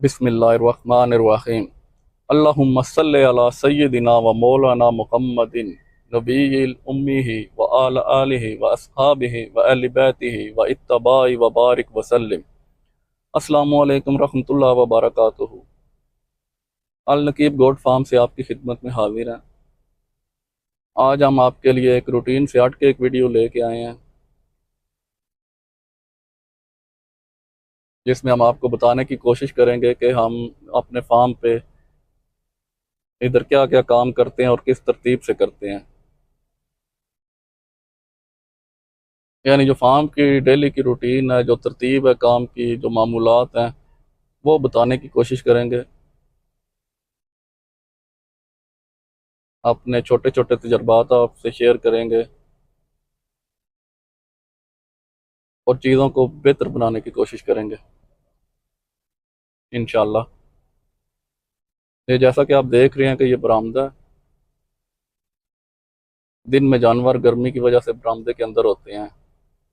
बिस्मिल्लाहिर्रहमानिर्रहीम। अल्लाहुम्मा सल्लि अला सय्यिदिना व मौलाना मुहम्मदिन नबिय्यिल उम्मीहि व आला आलिहि व अस्हाबिहि व अहलि बैतिहि व इत्तबाइ व बारिक व सल्लिम। अस्सलामु अलैकुम रहमतुल्लाहि व बरकातुहू। अल नकीब गोट फार्म से आपकी खिदमत में हाजिर हैं। आज हम आपके लिए एक रूटीन से हट के एक वीडियो लेके आए हैं, जिसमें हम आपको बताने की कोशिश करेंगे कि हम अपने फार्म पे इधर क्या क्या काम करते हैं और किस तरतीब से करते हैं। यानी जो फार्म की डेली की रूटीन है, जो तरतीब है काम की, जो मामूलात हैं, वो बताने की कोशिश करेंगे। अपने छोटे छोटे तजर्बात आपसे शेयर करेंगे और चीज़ों को बेहतर बनाने की कोशिश करेंगे इंशाल्लाह। ये जैसा कि आप देख रहे हैं कि ये बरामदा है। दिन में जानवर गर्मी की वजह से बरामदे के अंदर होते हैं।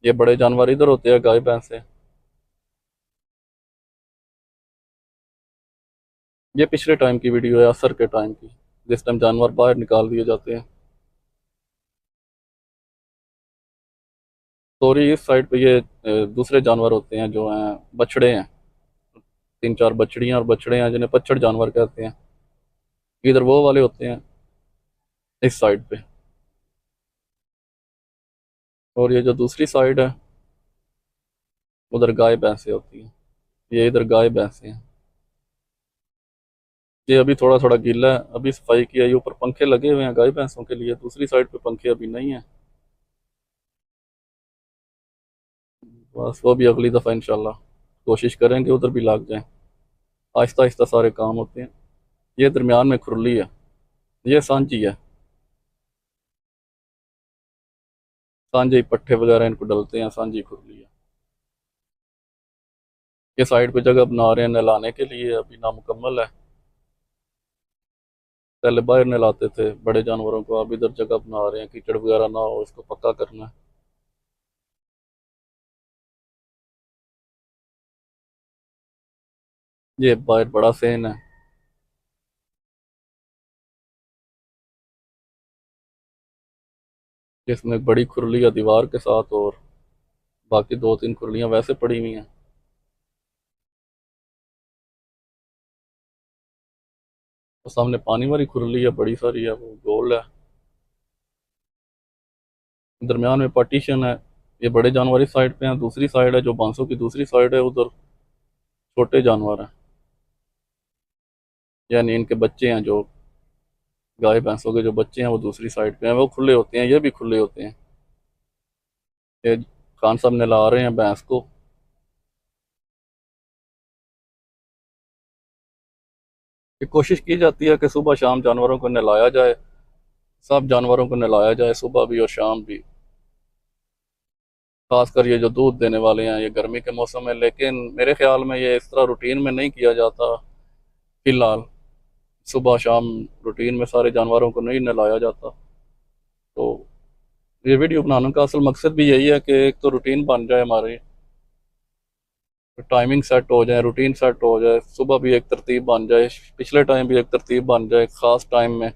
ये बड़े जानवर इधर होते हैं, गाय भैंसे। ये पिछले टाइम की वीडियो है, असर के टाइम की, जिस टाइम जानवर बाहर निकाल दिए जाते हैं। तो इस साइड पे ये दूसरे जानवर होते हैं जो हैं बछड़े हैं। तीन चार बछड़ियां और बछड़े हैं जिन्हें पच्छड़ जानवर कहते हैं। इधर वो वाले होते हैं इस साइड पे, और ये जो दूसरी साइड है उधर गाय भैंसे होती हैं। ये इधर गाय भैंसे हैं। ये अभी थोड़ा थोड़ा गीला है, अभी सफाई की है। ये ऊपर पंखे लगे हुए हैं गाय भैंसों के लिए, दूसरी साइड पे पंखे अभी नहीं है। बस वो भी अगली दफ़ा इंशाल्लाह कोशिश करेंगे उधर भी लग जाएं। आहिस्ता आहिस्ता सारे काम होते हैं। ये दरमियान में खुरली है, ये सांझी है। सांझे पट्ठे वगैरह इनको डलते हैं, सांझी खुरली है। ये साइड पे जगह बना रहे हैं नहलाने के लिए, अभी नामुकम्मल है। पहले बाहर नहलाते थे बड़े जानवरों को, अब इधर जगह बना रहे हैं, कीचड़ वगैरह ना हो, इसको पक्का करना है। ये बाहर बड़ा सेन है, जिसमें बड़ी खुरली है दीवार के साथ, और बाकी दो तीन खुरलियां वैसे पड़ी हुई हैं। तो सामने पानी वाली खुरली है, बड़ी सारी है, वो गोल है। दरमियान में पार्टीशन है। ये बड़े जानवर इस साइड पे हैं, दूसरी साइड है जो बांसों की दूसरी साइड है, उधर छोटे जानवर हैं। यानी इनके बच्चे हैं, जो गाय भैंसों के जो बच्चे हैं वो दूसरी साइड पे हैं, वो खुले होते हैं, ये भी खुले होते हैं। ये खान साहब नहला रहे हैं भैंस को। ये कोशिश की जाती है कि सुबह शाम जानवरों को नहलाया जाए, सब जानवरों को नहलाया जाए, सुबह भी और शाम भी। खासकर ये जो दूध देने वाले हैं, ये गर्मी के मौसम में, लेकिन मेरे ख्याल में ये इस तरह रूटीन में नहीं किया जाता फिलहाल। सुबह शाम रूटीन में सारे जानवरों को नहीं नहलाया जाता। तो ये वीडियो बनाने का असल मकसद भी यही है कि एक तो रूटीन बन जाए हमारी, टाइमिंग सेट हो जाए, रूटीन सेट हो जाए, सुबह भी एक तरतीब बन जाए, पिछले टाइम भी एक तरतीब बन जाए। ख़ास टाइम में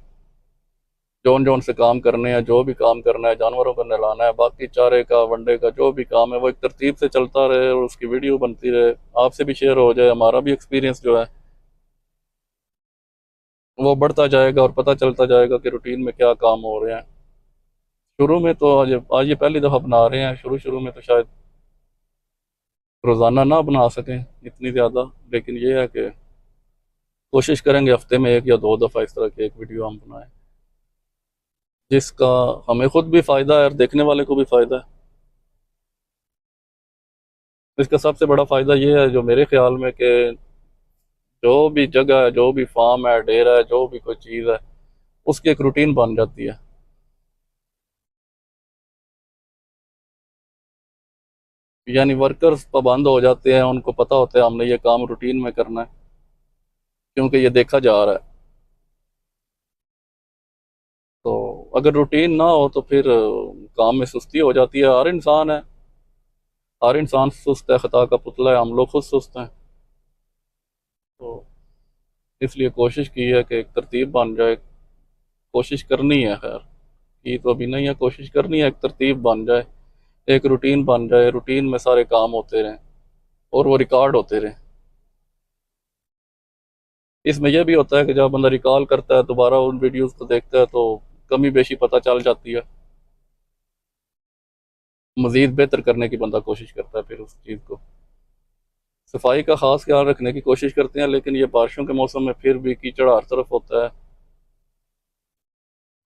जौन जौन से काम करने हैं, जो भी काम करना है, जानवरों को नहलाना है, बाकी चारे का वनडे का जो भी काम है, वो एक तरतीब से चलता रहे और उसकी वीडियो बनती रहे, आपसे भी शेयर हो जाए, हमारा भी एक्सपीरियंस जो है वो बढ़ता जाएगा और पता चलता जाएगा कि रूटीन में क्या काम हो रहे हैं। शुरू में तो आज ये पहली दफ़ा बना रहे हैं, शुरू शुरू में तो शायद रोज़ाना ना बना सकें इतनी ज़्यादा, लेकिन ये है कि कोशिश करेंगे हफ्ते में एक या दो दफ़ा इस तरह की एक वीडियो हम बनाएं, जिसका हमें खुद भी फ़ायदा है और देखने वाले को भी फ़ायदा है। इसका सबसे बड़ा फ़ायदा ये है जो मेरे ख्याल में, कि जो भी जगह है, जो भी फार्म है, डेरा है, जो भी कोई चीज़ है, उसकी एक रूटीन बन जाती है। यानी वर्कर्स पाबंद हो जाते हैं, उनको पता होता है हमने ये काम रूटीन में करना है, क्योंकि ये देखा जा रहा है। तो अगर रूटीन ना हो तो फिर काम में सुस्ती हो जाती है। हर इंसान सुस्त है, खता का पुतला है, हम लोग खुद सुस्त हैं। तो इसलिए कोशिश की है कि एक तरतीब बन जाए, कोशिश करनी है, खैर की तो अभी नहीं है, कोशिश करनी है, एक तरतीब बन जाए, एक रूटीन बन जाए, रूटीन में सारे काम होते रहें और वो रिकॉर्ड होते रहें। इसमें यह भी होता है कि जब बंदा रिकॉल करता है, दोबारा उन वीडियोस को देखता है, तो कमी बेशी पता चल जाती है, मज़ीद बेहतर करने की बंदा कोशिश करता है फिर उस चीज़ को। सफाई का ख़ास ख्याल रखने की कोशिश करते हैं, लेकिन ये बारिशों के मौसम में फिर भी कीचड़ हर तरफ होता है,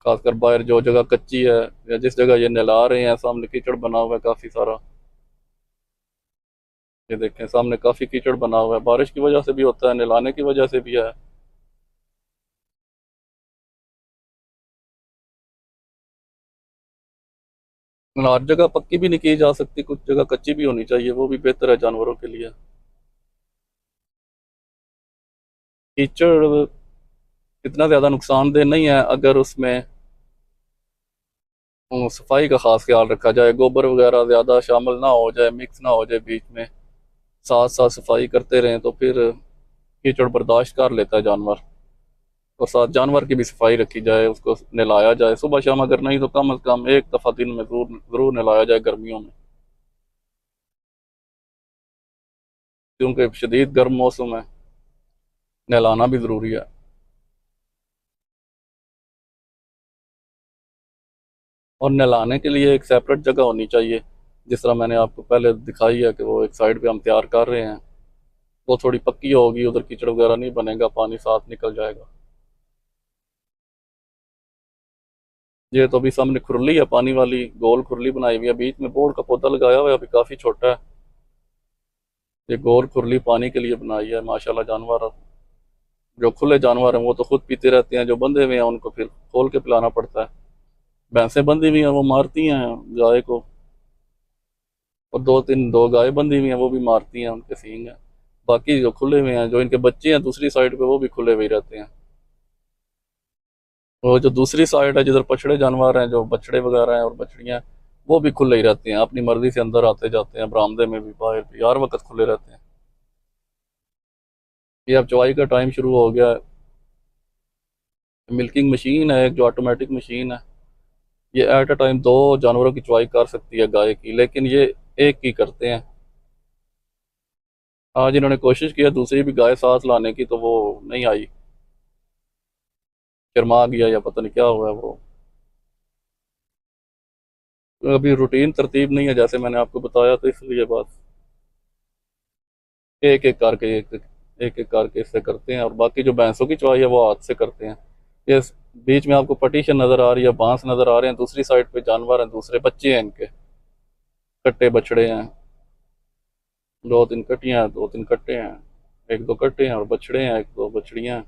खासकर बाहर जो जगह कच्ची है या जिस जगह ये नहला रहे हैं सामने कीचड़ बना हुआ है काफ़ी सारा। ये देखें सामने काफ़ी कीचड़ बना हुआ है, बारिश की वजह से भी होता है, नहलाने की वजह से भी है। हर जगह पक्की भी नहीं की जा सकती, कुछ जगह कच्ची भी होनी चाहिए, वो भी बेहतर है जानवरों के लिए। कीचड़ इतना ज़्यादा नुकसानदेह नहीं है अगर उसमें सफाई का खास ख्याल रखा जाए, गोबर वगैरह ज़्यादा शामिल ना हो जाए, मिक्स ना हो जाए बीच में, साथ साथ सफाई करते रहें तो फिर कीचड़ बर्दाश्त कर लेता है जानवर। और साथ जानवर की भी सफाई रखी जाए, उसको नहलाया जाए सुबह शाम, अगर नहीं तो कम अज़ कम एक दफ़ा दिन में ज़रूर नहलाया जाए गर्मियों में, क्योंकि शदीद गर्म मौसम है, नहलाना भी ज़रूरी है। और नहलाने के लिए एक सेपरेट जगह होनी चाहिए, जिस तरह मैंने आपको पहले दिखाई है कि वो एक साइड पे हम तैयार कर रहे हैं, वो थोड़ी पक्की होगी, उधर कीचड़ वगैरह नहीं बनेगा, पानी साथ निकल जाएगा। ये तो अभी सामने खुरली है पानी वाली, गोल खुरली बनाई हुई है, बीच में बोर्ड का पौधा लगाया हुआ है, अभी काफ़ी छोटा है। ये गोल खुरली पानी के लिए बनाई है, माशाल्लाह। जानवर जो खुले जानवर हैं वो तो खुद पीते रहते हैं, जो बंधे हुए हैं उनको फिर खोल के पिलाना पड़ता है। भैंसें बंधी हुई हैं वो मारती हैं गाय को, और दो गाय बंधी हुई हैं वो भी मारती हैं, उनके सींग हैं। बाकी जो खुले हुए हैं, जो इनके बच्चे हैं दूसरी साइड पे, वो भी खुले हुए रहते हैं। वो जो दूसरी साइड है जिधर पछड़े जानवर हैं, जो बछड़े वगैरह हैं और बछड़ियाँ, वो भी खुले ही रहते हैं, अपनी मर्जी से अंदर आते जाते हैं, बरामदे में भी बाहर भी हर वक्त खुले रहते हैं। ये अब चवाई का टाइम शुरू हो गया है। मिल्किंग मशीन है एक, जो ऑटोमेटिक मशीन है, ये एट अ टाइम दो जानवरों की चवाई कर सकती है गाय की, लेकिन ये एक की करते हैं। आज इन्होंने कोशिश किया दूसरी भी गाय साथ लाने की, तो वो नहीं आई, शर्मा गया या पता नहीं क्या हुआ है वो। अभी रूटीन तरतीब नहीं है जैसे मैंने आपको बताया, तो इसलिए बस एक एक करके एक एक करके इससे करते हैं, और बाकी जो भैंसों की चवाई है वो हाथ से करते हैं। ये बीच में आपको पटीशन नज़र आ रही है, बांस नज़र आ रहे हैं, दूसरी साइड पे जानवर हैं, दूसरे बच्चे हैं इनके, कट्टे बछड़े हैं, दो तीन कटियां हैं, दो तीन कट्टे हैं, एक दो कट्टे हैं और बछड़े हैं, एक दो बछड़ियां हैं,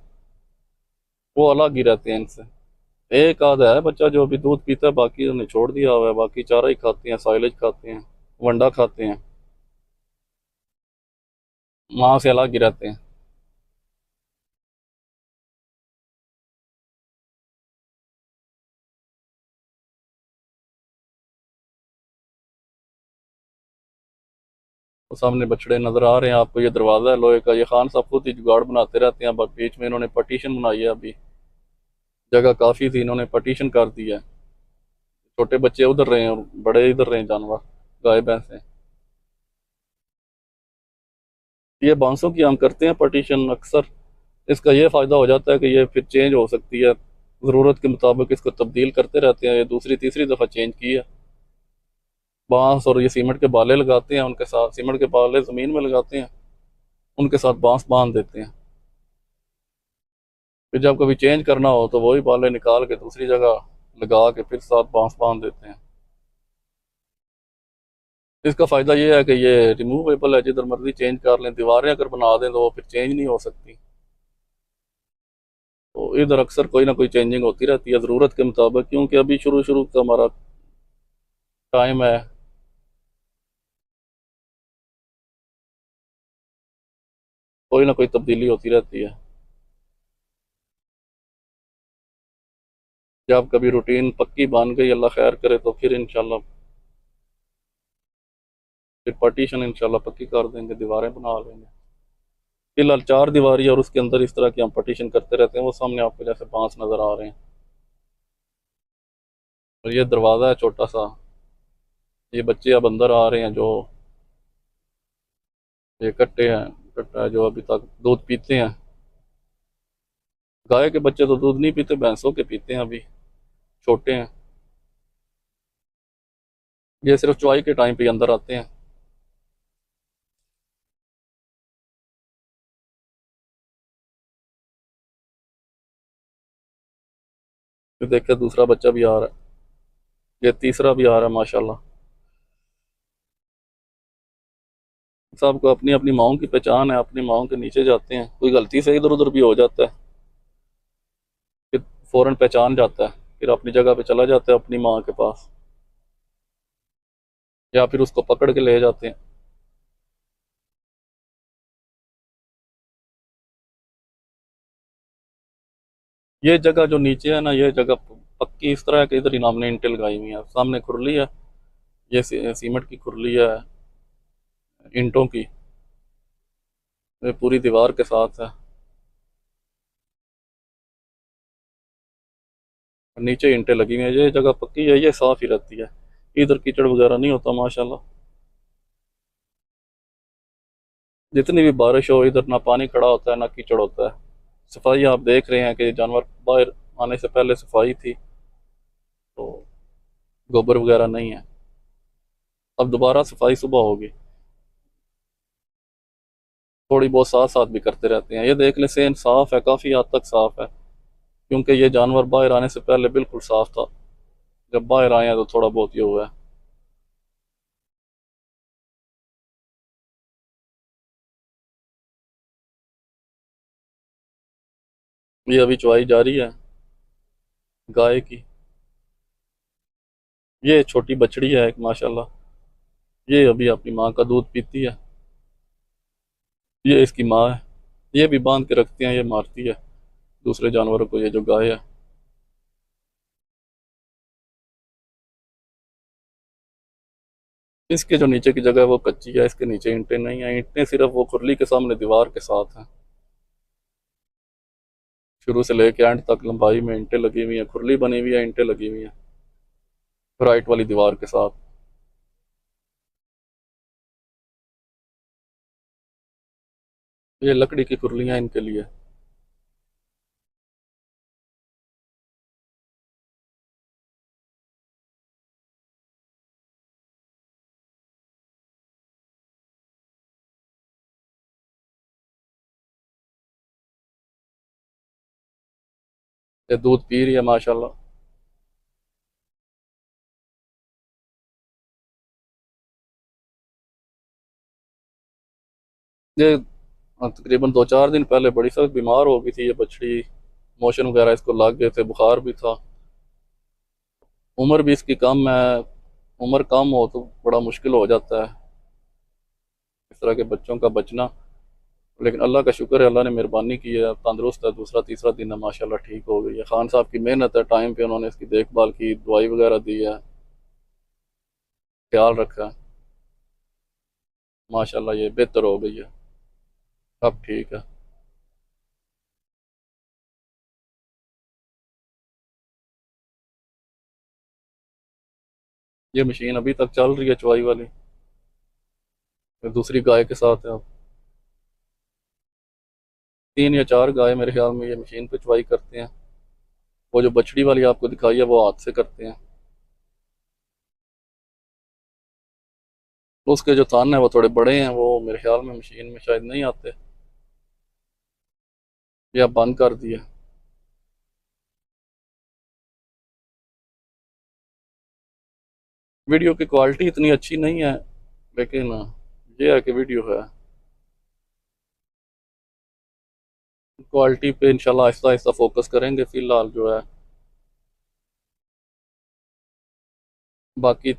वो अलग ही रहते हैं इनसे। एक आधा है बच्चा जो अभी दूध पीता है, बाकी उन्हें छोड़ दिया हुआ है, बाकी चारा ही खाते हैं, साइलेज खाते हैं, वंडा खाते हैं, माँ से अलग ही रहते हैं। तो सामने बछड़े नजर आ रहे हैं आपको, ये दरवाज़ा है लोहे का, ये खान साहब खुद ही जुगाड़ बनाते रहते हैं, बस बीच में इन्होंने पटीशन बनाई है, अभी जगह काफ़ी थी, इन्होंने पटीशन कर दी है, छोटे बच्चे उधर रहे हैं और बड़े इधर रहे हैं जानवर, गाय भैंसे। ये बांसों की हम करते हैं पटीशन अक्सर, इसका ये फ़ायदा हो जाता है कि ये फिर चेंज हो सकती है, ज़रूरत के मुताबिक इसको तब्दील करते रहते हैं, ये दूसरी तीसरी दफ़ा चेंज की है। बांस और ये सीमेंट के बाले लगाते हैं, उनके साथ सीमेंट के बाले ज़मीन में लगाते हैं, उनके साथ बांस बांध देते हैं, फिर जब कभी चेंज करना हो तो वही बाले निकाल के दूसरी जगह लगा के फिर साथ बांस बांध देते हैं। इसका फ़ायदा ये है कि ये रिमूवेबल है, जिधर मर्जी चेंज कर लें, दीवारें अगर बना दें तो वो फिर चेंज नहीं हो सकती, तो इधर अक्सर कोई ना कोई चेंजिंग होती रहती है ज़रूरत के मुताबिक, क्योंकि अभी शुरू शुरू का हमारा टाइम है, कोई ना कोई तब्दीली होती रहती है। जब कभी रूटीन पक्की बन गई, अल्लाह खैर करे, तो फिर इंशाल्लाह फिर पार्टीशन इंशाल्लाह पक्की कर देंगे, दीवारें बना लेंगे। फिलहाल चार दीवारी और उसके अंदर इस तरह की हम पार्टीशन करते रहते हैं। वो सामने आपको जैसे बांस नज़र आ रहे हैं। और ये दरवाज़ा है छोटा सा। ये बच्चे अब अंदर आ रहे हैं जो ये कट्टे हैं। कट्टा है जो अभी तक दूध पीते हैं। गाय के बच्चे तो दूध नहीं पीते, भैंसों के पीते हैं, अभी छोटे हैं। ये सिर्फ चुवाई के टाइम पे अंदर आते हैं। फिर देखिए दूसरा बच्चा भी आ रहा है। ये तीसरा भी आ रहा है माशाल्लाह। सबको अपनी अपनी माओं की पहचान है, अपनी माओं के नीचे जाते हैं। कोई गलती से इधर उधर भी हो जाता है, फिर फौरन पहचान जाता है, फिर अपनी जगह पे चला जाता है अपनी माँ के पास, या फिर उसको पकड़ के ले जाते हैं। ये जगह जो नीचे है ना, ये जगह पक्की इस तरह है कि इधर ही हमने इंटेल लगाई हुई है। सामने खुरली है, ये सीमेंट की खुरली है, ईंटों की। ये पूरी दीवार के साथ है। और नीचे ईंटें लगी हुई है। ये जगह पक्की है, ये साफ ही रहती है। इधर कीचड़ वगैरह नहीं होता माशाल्लाह। जितनी भी बारिश हो, इधर ना पानी खड़ा होता है ना कीचड़ होता है। सफाई आप देख रहे हैं कि जानवर बाहर आने से पहले सफाई थी, तो गोबर वगैरह नहीं है। अब दोबारा सफाई सुबह होगी। थोड़ी बहुत साथ साथ भी करते रहते हैं। ये देख ले, सेन साफ है, काफ़ी हद तक साफ है, क्योंकि ये जानवर बाहर आने से पहले बिल्कुल साफ था। जब बाहर आए हैं तो थोड़ा बहुत ये हुआ है। ये अभी चुवाई जारी है गाय की। ये छोटी बछड़ी है एक माशाल्लाह। ये अभी अपनी माँ का दूध पीती है। ये इसकी माँ है। ये भी बांध के रखते हैं, ये मारती है दूसरे जानवरों को, ये जो गाय है। इसके जो नीचे की जगह है वो कच्ची है, इसके नीचे ईंटें नहीं है। ईंटें सिर्फ वो खुरली के सामने दीवार के साथ हैं। शुरू से लेके एंड तक लंबाई में ईंटें लगी हुई हैं, खुरली बनी हुई है, ईंटें लगी हुई हैं राइट वाली दीवार के साथ। ये लकड़ी की खुरलियां इनके लिए। ये दूध पी रही है माशाल्लाह। ये तकरीबन 2-4 दिन पहले बड़ी सख्त बीमार हो गई थी ये बछड़ी। मोशन वगैरह इसको लग गए थे, बुखार भी था। उम्र भी इसकी कम है। उम्र कम हो तो बड़ा मुश्किल हो जाता है इस तरह के बच्चों का बचना। लेकिन अल्लाह का शुक्र है, अल्लाह ने मेहरबानी की है, तंदुरुस्त है। दूसरा तीसरा दिन है माशाल्लाह, ठीक हो गई है। खान साहब की मेहनत है, टाइम पे उन्होंने इसकी देखभाल की, दवाई वगैरह दी है, ख्याल रखा है। माशाल्लाह ये बेहतर हो गई है, अब ठीक है। ये मशीन अभी तक चल रही है चुवाई वाली। फिर दूसरी गाय के साथ है अब। 3 या 4 गाय मेरे ख्याल में ये मशीन पे चुवाई करते हैं। वो जो बछड़ी वाली आपको दिखाई है वो हाथ से करते हैं। उसके जो थान है वो थोड़े बड़े हैं, वो मेरे ख्याल में मशीन में शायद नहीं आते, या बंद कर दिए। वीडियो की क्वालिटी इतनी अच्छी नहीं है, लेकिन ये है कि वीडियो है। क्वालिटी पे इंशाल्लाह आहिस्ता आहिस्ता फोकस करेंगे फिलहाल जो है। बाकी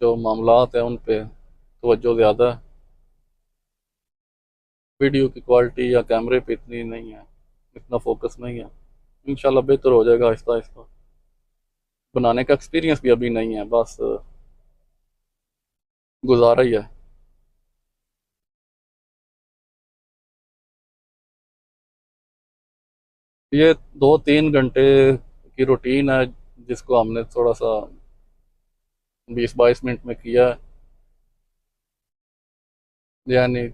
जो मामलात हैं उन पे तवज्जो ज़्यादा है। वीडियो की क्वालिटी या कैमरे पे इतनी नहीं है, इतना फोकस नहीं है। इंशाल्लाह बेहतर हो जाएगा आहिस्ता आहिस्ता। बनाने का एक्सपीरियंस भी अभी नहीं है, बस गुजारा ही है। ये 2-3 घंटे की रूटीन है जिसको हमने थोड़ा सा 20-22 मिनट में किया है। यानी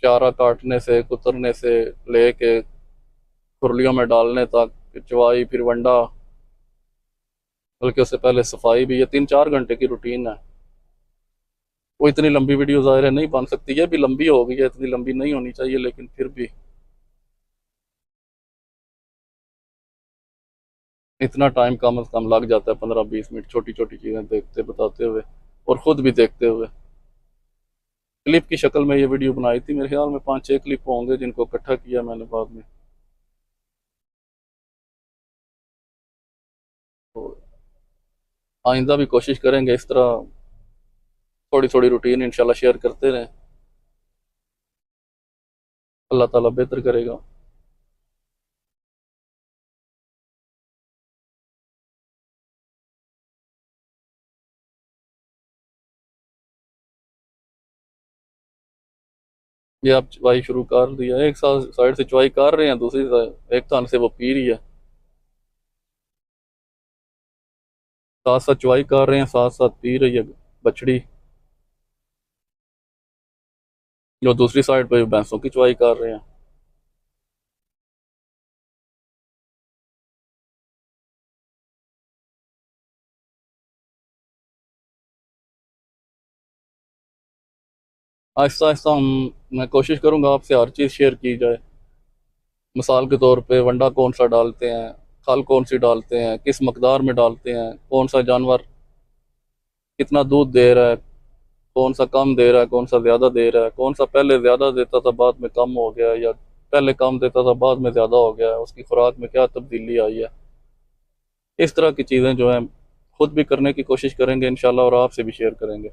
चारा काटने से, कुतरने से लेके खुरलियों में डालने तक, चवाई, फिर वंडा, बल्कि उससे पहले सफाई भी। ये 3-4 घंटे की रूटीन है। वो इतनी लंबी वीडियो ज़ाहिर है नहीं बन सकती, ये भी लंबी हो गई है, इतनी लंबी नहीं होनी चाहिए, लेकिन फिर भी इतना टाइम कम से कम लग जाता है, 15-20 मिनट, छोटी छोटी चीज़ें देखते बताते हुए और ख़ुद भी देखते हुए। क्लिप की शक्ल में ये वीडियो बनाई थी, मेरे ख्याल में 5-6 क्लिप होंगे जिनको इकट्ठा किया मैंने बाद में। तो आइंदा भी कोशिश करेंगे इस तरह थोड़ी थोड़ी रूटीन इंशाल्लाह शेयर करते रहें। अल्लाह ताला बेहतर करेगा। ये आप चुवाई शुरू कर दिया, एक साइड से चुवाई कर रहे हैं, दूसरी साइड एक थान से वो पी रही है। साथ साथ चुवाई कर रहे हैं, साथ साथ पी रही है बछड़ी, जो दूसरी साइड पे भैंसों की चुवाई कर रहे हैं। आहिस्ता आहिस्ता हम मैं कोशिश करूंगा आपसे हर चीज़ शेयर की जाए। मिसाल के तौर पे वंडा कौन सा डालते हैं, खल कौन सी डालते हैं, किस मकदार में डालते हैं, कौन सा जानवर कितना दूध दे रहा है, कौन सा कम दे रहा है, कौन सा ज़्यादा दे रहा है, कौन सा पहले ज़्यादा देता था बाद में कम हो गया, या पहले कम देता था बाद में ज़्यादा हो गया है, उसकी खुराक में क्या तब्दीली आई है। इस तरह की चीज़ें जो हैं खुद भी करने की कोशिश करेंगे इंशाल्लाह, और आपसे भी शेयर करेंगे।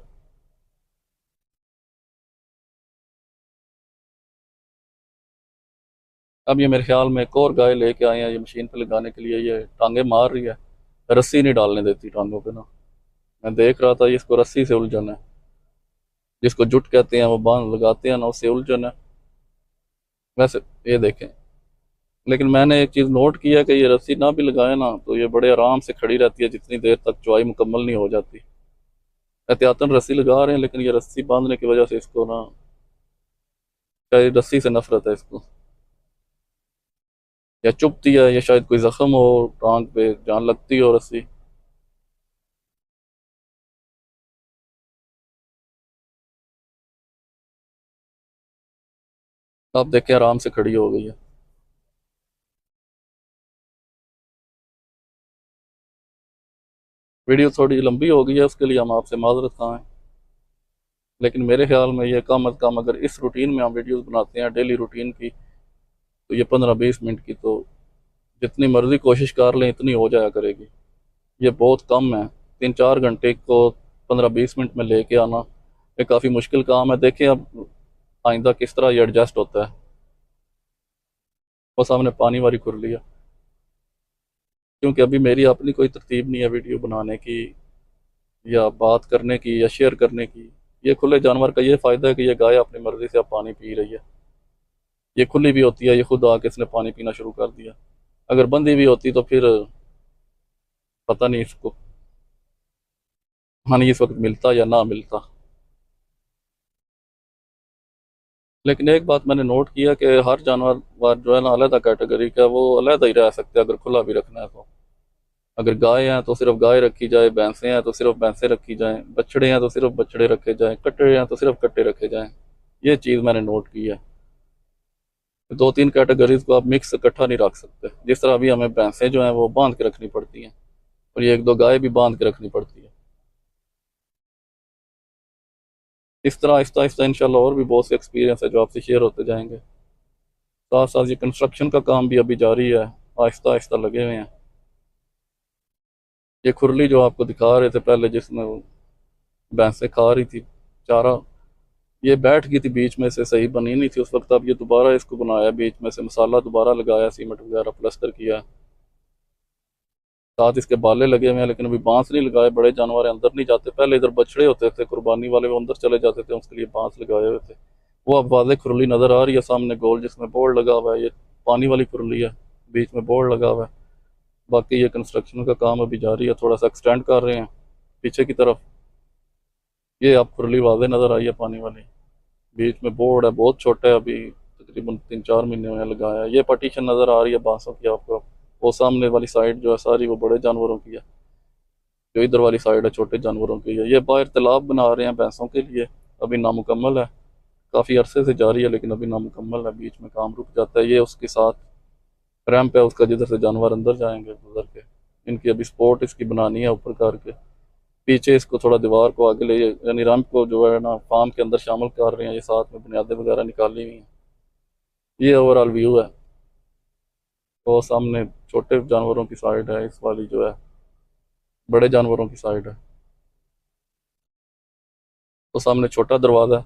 अब ये मेरे ख्याल में एक और गाय लेके आए हैं, ये मशीन पे लगाने के लिए, ये टांगे मार रही है, रस्सी नहीं डालने देती टांगों पे ना। मैं देख रहा था, इसको रस्सी से उलझन है, जिसको जुट कहते हैं, वो बांध लगाते हैं ना, उससे उलझन है। वैसे ये देखें, लेकिन मैंने एक चीज़ नोट किया कि ये रस्सी ना भी लगाए ना तो ये बड़े आराम से खड़ी रहती है जितनी देर तक चुवाई मुकम्मल नहीं हो जाती। एहतियातन रस्सी लगा रहे हैं, लेकिन ये रस्सी बांधने की वजह से इसको ना, शायद रस्सी से नफरत है इसको, या चुभती है, या शायद कोई जख्म हो टांग पे, जान लगती हो रस्सी। आप देखें आराम से खड़ी हो गई है। वीडियो थोड़ी लंबी हो गई है, उसके लिए हम आपसे माजरत खाएं, लेकिन मेरे ख्याल में ये कम अज़ कम अगर इस रूटीन में हम वीडियोस बनाते हैं डेली रूटीन की, तो ये 15-20 मिनट की तो जितनी मर्जी कोशिश कर लें इतनी हो जाया करेगी। ये बहुत कम है। 3-4 घंटे को 15-20 मिनट में लेके आना ये काफ़ी मुश्किल काम है। देखें अब आइंदा किस तरह ये एडजस्ट होता है। वो सामने पानी वाली खुर लिया, क्योंकि अभी मेरी अपनी कोई तरतीब नहीं है वीडियो बनाने की या बात करने की या शेयर करने की। ये खुले जानवर का ये फ़ायदा है कि ये गाय अपनी मर्ज़ी से अब पानी पी रही है। ये खुली भी होती है, ये खुद आके इसने पानी पीना शुरू कर दिया। अगर बंदी भी होती तो फिर पता नहीं इसको पानी इस वक्त मिलता या ना मिलता। लेकिन एक बात मैंने नोट किया कि हर जानवर जो है ना अलग कैटेगरी का, वो अलग ही रह सकते हैं अगर खुला भी रखना है तो। अगर गाय हैं तो सिर्फ गाय रखी जाए, भैंसें हैं तो सिर्फ भैंसें रखी जाएं, बछड़े हैं तो सिर्फ बछड़े रखे जाएं, कट्टे हैं तो सिर्फ कट्टे रखे जाएं। ये चीज़ मैंने नोट की है। 2-3 कैटेगरीज को आप मिक्स इकट्ठा नहीं रख सकते। जिस तरह अभी हमें भैंसें जो हैं वो बांध के रखनी पड़ती हैं, और ये 1-2 गाय भी बांध के रखनी पड़ती है। इस तरह आहिस्ता आहिस्ता इंशाल्लाह और भी बहुत से एक्सपीरियंस है जो आपसे शेयर होते जाएंगे। साथ साथ ये कंस्ट्रक्शन का काम भी अभी जारी है, आहिस्ता आहिस्ता लगे हुए हैं। ये खुरली जो आपको दिखा रहे थे पहले, जिसमें वो भैंसें खा रही थी चारा, ये बैठ गई थी बीच में से, सही बनी नहीं थी उस वक्त। अब ये दोबारा इसको बनाया, बीच में से मसाला दोबारा लगाया, सीमेंट वगैरह प्लस्तर किया, साथ इसके बाले लगे हुए हैं, लेकिन अभी बांस नहीं लगाए। बड़े जानवर अंदर नहीं जाते। पहले इधर बछड़े होते थे कुर्बानी वाले, वो अंदर चले जाते थे, उसके लिए बांस लगाए हुए थे। वो अब वाज़ेह खुरली नज़र आ रही है सामने गोल, जिसमें बोर्ड लगा हुआ है, ये पानी वाली खुरली है। बीच में बोर्ड लगा हुआ है। बाकी ये कंस्ट्रक्शन का काम अभी जारी है, थोड़ा सा एक्सटेंड कर रहे हैं पीछे की तरफ। ये आप खुली वादे नज़र आई है पानी वाली, बीच में बोर्ड है, बहुत छोटा है, अभी तकरीबन 3-4 महीने में लगाया है। ये पार्टीशन नज़र आ रही है बांसों की आपको, वो सामने वाली साइड जो है सारी वो बड़े जानवरों की है, जो इधर वाली साइड है छोटे जानवरों की है। ये बाहर तालाब बना रहे हैं भैंसों के लिए, अभी नामुकम्मल है, काफ़ी अरसे से जारी है लेकिन अभी नामुकम्मल है, बीच में काम रुक जाता है। ये उसके साथ रैंप है उसका, जिधर से जानवर अंदर जाएंगे गुजर के। इनकी अभी स्पोर्ट इसकी बनानी है ऊपर करके, पीछे इसको थोड़ा दीवार को आगे ले, यानी रैंप को जो है ना फार्म के अंदर शामिल कर रहे हैं। ये साथ में बुनियादें वगैरह निकाली हुई हैं। ये ओवरऑल व्यू है। वो सामने छोटे जानवरों की साइड है, इस वाली जो है बड़े जानवरों की साइड है। तो सामने छोटा दरवाज़ा है,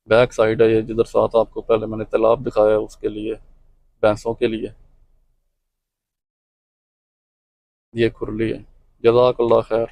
बैक साइड है ये, जिधर साथ आपको पहले मैंने तालाब दिखाया उसके लिए, भैंसों के लिए। ये खुरली है। जज़ाकल्लाह खैर।